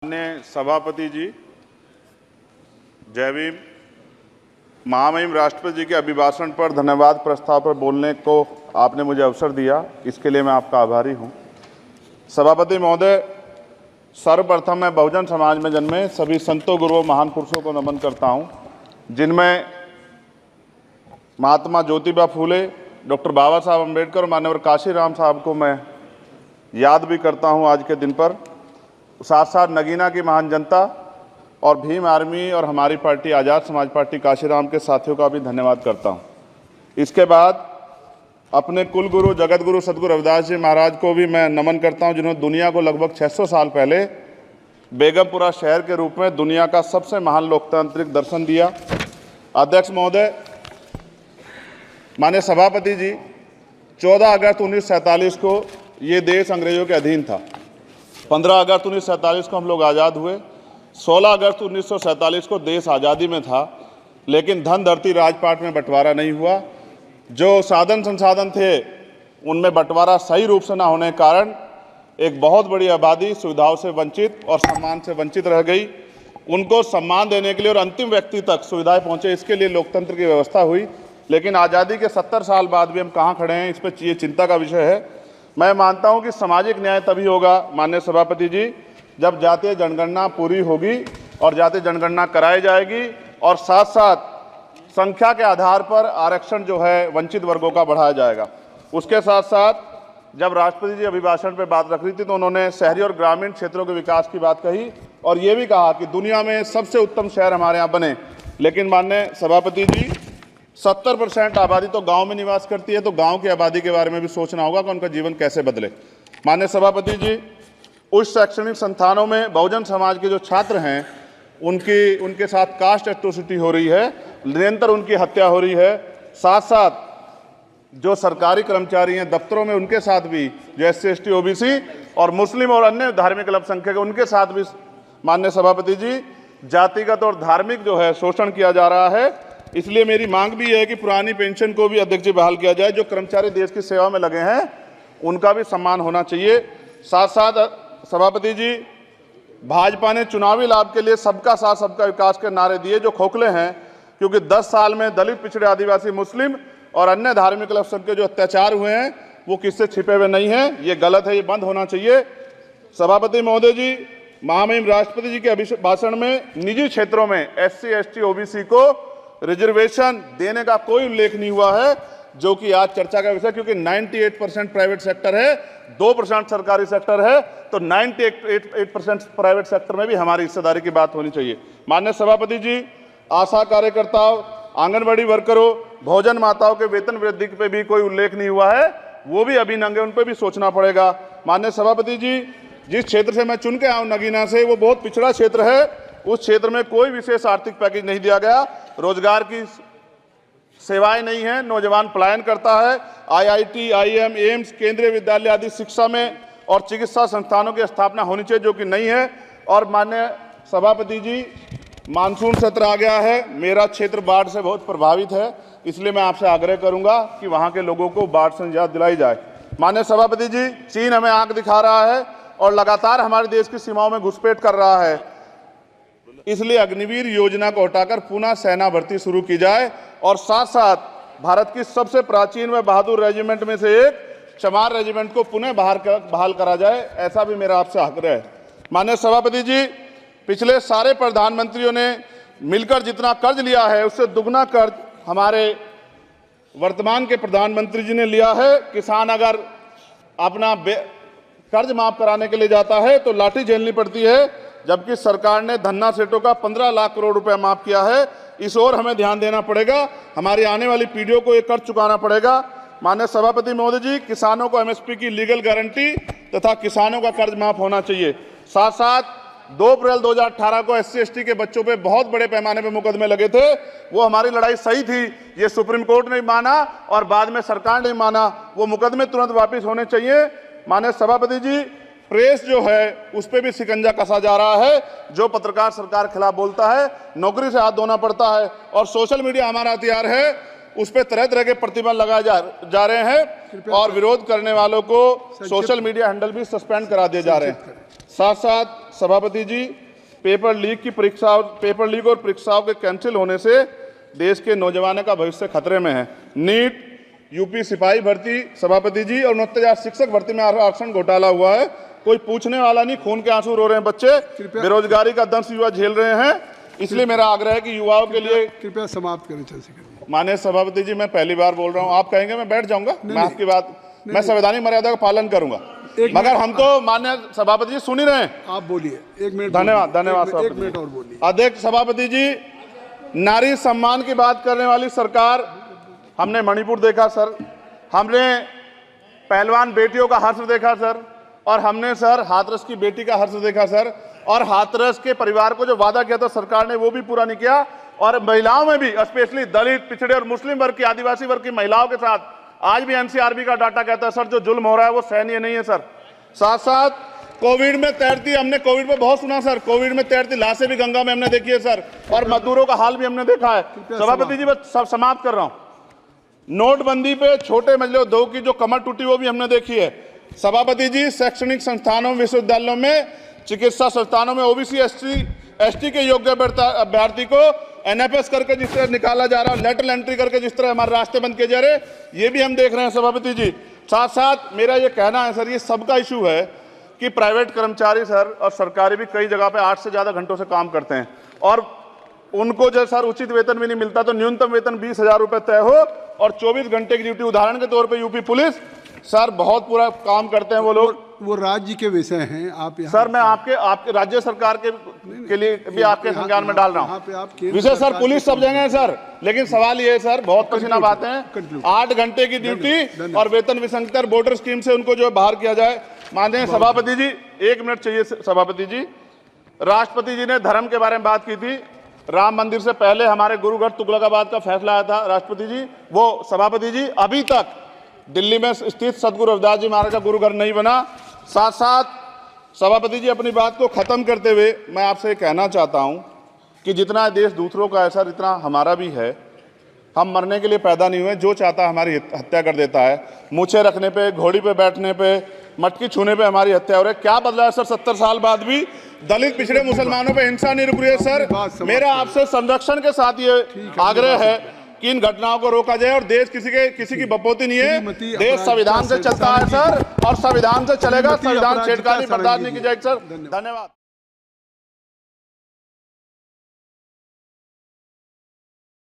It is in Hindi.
माननीय सभापति जी, जय भीम। महामहिम राष्ट्रपति जी के अभिभाषण पर धन्यवाद प्रस्ताव पर बोलने को आपने मुझे अवसर दिया, इसके लिए मैं आपका आभारी हूं। सभापति महोदय, सर्वप्रथम मैं बहुजन समाज में जन्मे सभी संतों, गुरुओं, महान पुरुषों को नमन करता हूं, जिनमें महात्मा ज्योतिबा फूले, डॉक्टर बाबा साहब अम्बेडकर और मान्यवर काशीराम साहब को मैं याद भी करता हूं आज के दिन पर। साथ साथ नगीना की महान जनता और भीम आर्मी और हमारी पार्टी आज़ाद समाज पार्टी काशीराम के साथियों का भी धन्यवाद करता हूं। इसके बाद अपने कुल गुरु जगत गुरु सदगुरु रविदास जी महाराज को भी मैं नमन करता हूं, जिन्होंने दुनिया को लगभग 600 साल पहले बेगमपुरा शहर के रूप में दुनिया का सबसे महान लोकतांत्रिक दर्शन दिया। अध्यक्ष महोदय, माननीय सभापति जी, 14 अगस्त 1947 को ये देश अंग्रेजों के अधीन था। 15 अगस्त 1947 को हम लोग आज़ाद हुए। 16 अगस्त 1947 को देश आज़ादी में था, लेकिन धन धरती राजपाट में बंटवारा नहीं हुआ। जो साधन संसाधन थे उनमें बंटवारा सही रूप से न होने के कारण एक बहुत बड़ी आबादी सुविधाओं से वंचित और सम्मान से वंचित रह गई। उनको सम्मान देने के लिए और अंतिम व्यक्ति तक सुविधाएं पहुंचे, इसके लिए लोकतंत्र की व्यवस्था हुई। लेकिन आज़ादी के 70 साल बाद भी हम कहाँ खड़े हैं, इस पर ये चिंता का विषय है। मैं मानता हूं कि सामाजिक न्याय तभी होगा माननीय सभापति जी, जब जातीय जनगणना पूरी होगी और जातीय जनगणना कराई जाएगी और साथ साथ संख्या के आधार पर आरक्षण जो है वंचित वर्गों का बढ़ाया जाएगा। उसके साथ साथ जब राष्ट्रपति जी अभिभाषण पर बात रख रही थी तो उन्होंने शहरी और ग्रामीण क्षेत्रों के विकास की बात कही और ये भी कहा कि दुनिया में सबसे उत्तम शहर हमारे यहाँ बने। लेकिन माननीय सभापति जी, 70% आबादी तो गांव में निवास करती है, तो गांव की आबादी के बारे में भी सोचना होगा कि उनका जीवन कैसे बदले। माननीय सभापति जी, उच्च शैक्षणिक संस्थानों में बहुजन समाज के जो छात्र हैं उनके साथ कास्ट एट्रोसिटी हो रही है, निरंतर उनकी हत्या हो रही है। साथ साथ जो सरकारी कर्मचारी हैं दफ्तरों में, उनके साथ भी जो SC ST OBC और मुस्लिम और अन्य धार्मिक अल्पसंख्यक है, उनके साथ भी माननीय सभापति जी जातिगत और धार्मिक जो है शोषण किया जा रहा है। इसलिए मेरी मांग भी है कि पुरानी पेंशन को भी अध्यक्ष जी बहाल किया जाए। जो कर्मचारी देश की सेवा में लगे हैं उनका भी सम्मान होना चाहिए। साथ साथ सभापति जी, भाजपा ने चुनावी लाभ के लिए सबका साथ सबका विकास के नारे दिए जो खोखले हैं, क्योंकि 10 साल में दलित, पिछड़े, आदिवासी, मुस्लिम और अन्य धार्मिक अल्पसंख्यक के जो अत्याचार हुए हैं वो किससे छिपे हुए नहीं हैं। ये गलत है, ये बंद होना चाहिए। सभापति महोदय जी, महामहिम राष्ट्रपति जी के अभिभाषण में निजी क्षेत्रों में SC ST OBC को रिजर्वेशन देने का कोई उल्लेख नहीं हुआ है, जो कि आज चर्चा का विषय, क्योंकि 98% प्राइवेट सेक्टर है, 2% सरकारी सेक्टर है, तो 98% प्राइवेट सेक्टर में भी हमारी हिस्सेदारी की बात होनी चाहिए। माननीय सभापति जी, आशा कार्यकर्ताओं, आंगनबाड़ी वर्करों, भोजन माताओं के वेतन वृद्धि पे भी कोई उल्लेख नहीं हुआ है, वो भी अभी नंगे, उन पर भी सोचना पड़ेगा। माननीय सभापति जी, जिस क्षेत्र से मैं चुन के आऊँ नगीना से, वो बहुत पिछड़ा क्षेत्र है। उस क्षेत्र में कोई विशेष आर्थिक पैकेज नहीं दिया गया, रोजगार की सेवाएं नहीं है, नौजवान पलायन करता है। IIT, IIM, एम्स, केंद्रीय विद्यालय आदि शिक्षा में और चिकित्सा संस्थानों की स्थापना होनी चाहिए, जो कि नहीं है। और माननीय सभापति जी, मानसून सत्र आ गया है, मेरा क्षेत्र बाढ़ से बहुत प्रभावित है, इसलिए मैं आपसे आग्रह करूंगा कि वहां के लोगों को बाढ़ से निजात दिलाई जाए। माननीय सभापति जी, चीन हमें आंख दिखा रहा है और लगातार हमारे देश की सीमाओं में घुसपैठ कर रहा है, इसलिए अग्निवीर योजना को हटाकर पुनः सेना भर्ती शुरू की जाए और साथ साथ भारत की सबसे प्राचीन व बहादुर रेजिमेंट में से एक चमार रेजिमेंट को पुनः बहाल करा जाए, ऐसा भी मेरा आपसे आग्रह है। माननीय सभापति जी, पिछले सारे प्रधानमंत्रियों ने मिलकर जितना कर्ज लिया है उससे दुगना कर्ज हमारे वर्तमान के प्रधानमंत्री जी ने लिया है। किसान अगर अपना कर्ज माफ कराने के लिए जाता है तो लाठी झेलनी पड़ती है, जबकि सरकार ने धन्ना सेठों का 15 लाख करोड़ रुपए माफ किया है। इस ओर हमें ध्यान देना पड़ेगा, हमारी आने वाली पीढ़ियों को ये कर्ज चुकाना पड़ेगा। माननीय सभापति महोदय जी, किसानों को MSP की लीगल गारंटी तथा किसानों का कर्ज माफ होना चाहिए। साथ साथ 2 अप्रैल 2018 को SC ST के बच्चों पे बहुत बड़े पैमाने पे मुकदमे लगे थे, वो हमारी लड़ाई सही थी, ये सुप्रीम कोर्ट ने माना और बाद में सरकार ने माना, वो मुकदमे तुरंत वापिस होने चाहिए। माननीय सभापति जी, प्रेस जो है उस पर भी शिकंजा कसा जा रहा है। जो पत्रकार सरकार के खिलाफ बोलता है नौकरी से हाथ धोना पड़ता है, और सोशल मीडिया हमारा हथियार है, उस पर तरह तरह के प्रतिबंध लगाए जा रहे हैं और विरोध करने वालों को सोशल मीडिया हैंडल भी सस्पेंड करा दिए जा रहे हैं। साथ साथ सभापति जी, पेपर लीक और परीक्षाओं के कैंसिल होने से देश के नौजवानों का भविष्य खतरे में है। नीट, यूपी सिपाही भर्ती सभापति जी और 69,000 शिक्षक भर्ती में आरक्षण घोटाला हुआ है, कोई पूछने वाला नहीं, खून के आंसू रो रहे हैं बच्चे, बेरोजगारी का दंश युवा झेल रहे हैं। इसलिए मेरा आग्रह है कि युवाओं के लिए कृपया समाप्त करें चंद्रशेखर। माननीय सभापति जी, मैं पहली बार बोल रहा हूं, आप कहेंगे मैं बैठ जाऊंगा, मैं आपकी बात, मैं संवैधानिक मर्यादा का पालन करूंगा, मगर हम तो माननीय सभापति जी सुन ही रहे हैं। आप बोलिए, 1 मिनट। धन्यवाद। 1 मिनट और बोलिए। अध्यक्ष सभापति जी, नारी सम्मान की बात करने वाली सरकार, हमने मणिपुर देखा सर, हमने पहलवान बेटियों का हर्ष देखा सर, और हमने सर हाथरस की बेटी का हर्ष देखा सर, और हाथरस के परिवार को जो वादा किया था सरकार ने वो भी पूरा नहीं किया। और महिलाओं में भी, स्पेशली दलित, पिछड़े और मुस्लिम वर्ग की, आदिवासी वर्ग की महिलाओं के साथ आज भी एनसीआरबी का डाटा कहता है सर जो जुल्म हो रहा है वो सहनीय नहीं है सर। साथ साथ कोविड में तैरती, हमने कोविड में बहुत सुना सर, कोविड में तैरती लाशें भी गंगा में हमने देखी है सर, और मजदूरों का हाल भी हमने देखा है। सभापति जी, मैं सब समाप्त कर रहा हूं। नोटबंदी पे छोटे मजले उद्योग की जो कमर टूटी वो भी हमने देखी है। सभापति जी, शैक्षणिक संस्थानों, विश्वविद्यालयों में, चिकित्सा संस्थानों में ओबीसी एसटी के योग्य अभ्यर्थी को एनएफएस करके जिस तरह निकाला जा रहा है, लेटरल एंट्री करके जिस तरह हमारे रास्ते बंद किए जा रहे, ये भी हम देख रहे हैं सभापति जी। साथ साथ मेरा ये कहना है सर, ये सबका इशू है कि प्राइवेट कर्मचारी सर और सरकारी भी कई जगह पे 8 से ज्यादा घंटों से काम करते हैं, और उनको जो सर उचित वेतन भी नहीं मिलता, तो न्यूनतम वेतन 20,000 रुपए तय हो और 24 घंटे की ड्यूटी। उदाहरण के तौर पे यूपी पुलिस सर बहुत पूरा काम करते हैं वो लोग, वो राज्य के विषय हैं। आप सर मैं आपके राज्य सरकार के लिए भी आपके संज्ञान में डाल रहा हूँ विषय सर, पुलिस सब जगह है सर, लेकिन सवाल ये है सर, बहुत पसीना बातें हैं, 8 घंटे की ड्यूटी और वेतन विसंगति, वोटर स्कीम से उनको जो है बाहर किया जाए। माननीय सभापति जी, 1 मिनट चाहिए सभापति जी। राष्ट्रपति जी ने धर्म के बारे में बात की थी, राम मंदिर से पहले हमारे गुरुघर तुगलकाबाद का फैसला आया था राष्ट्रपति जी, वो सभापति जी अभी तक दिल्ली में स्थित सदगुरु रविदास जी महाराज का गुरुघर नहीं बना। साथ साथ सभापति जी, अपनी बात को खत्म करते हुए मैं आपसे कहना चाहता हूं कि जितना देश दूसरों का है सर, इतना हमारा भी है। हम मरने के लिए पैदा नहीं हुए, जो चाहता है हमारी हत्या कर देता है। मूछें रखने पे, घोड़ी पे बैठने पे, मटकी छूने पे हमारी हत्या हो रही है। क्या बदला है सर 70 साल बाद भी? दलित, पिछड़े, मुसलमानों पे हिंसा नहीं रुक रही है सर। मेरा आपसे संरक्षण के साथ ये आग्रह है कि इन घटनाओं को रोका जाए, और देश किसी की बपोती नहीं है, देश संविधान से चलता है सर, और संविधान से चलेगा, संविधान छेड़खानी बर्दाश्त नहीं की जाएगी सर। धन्यवाद।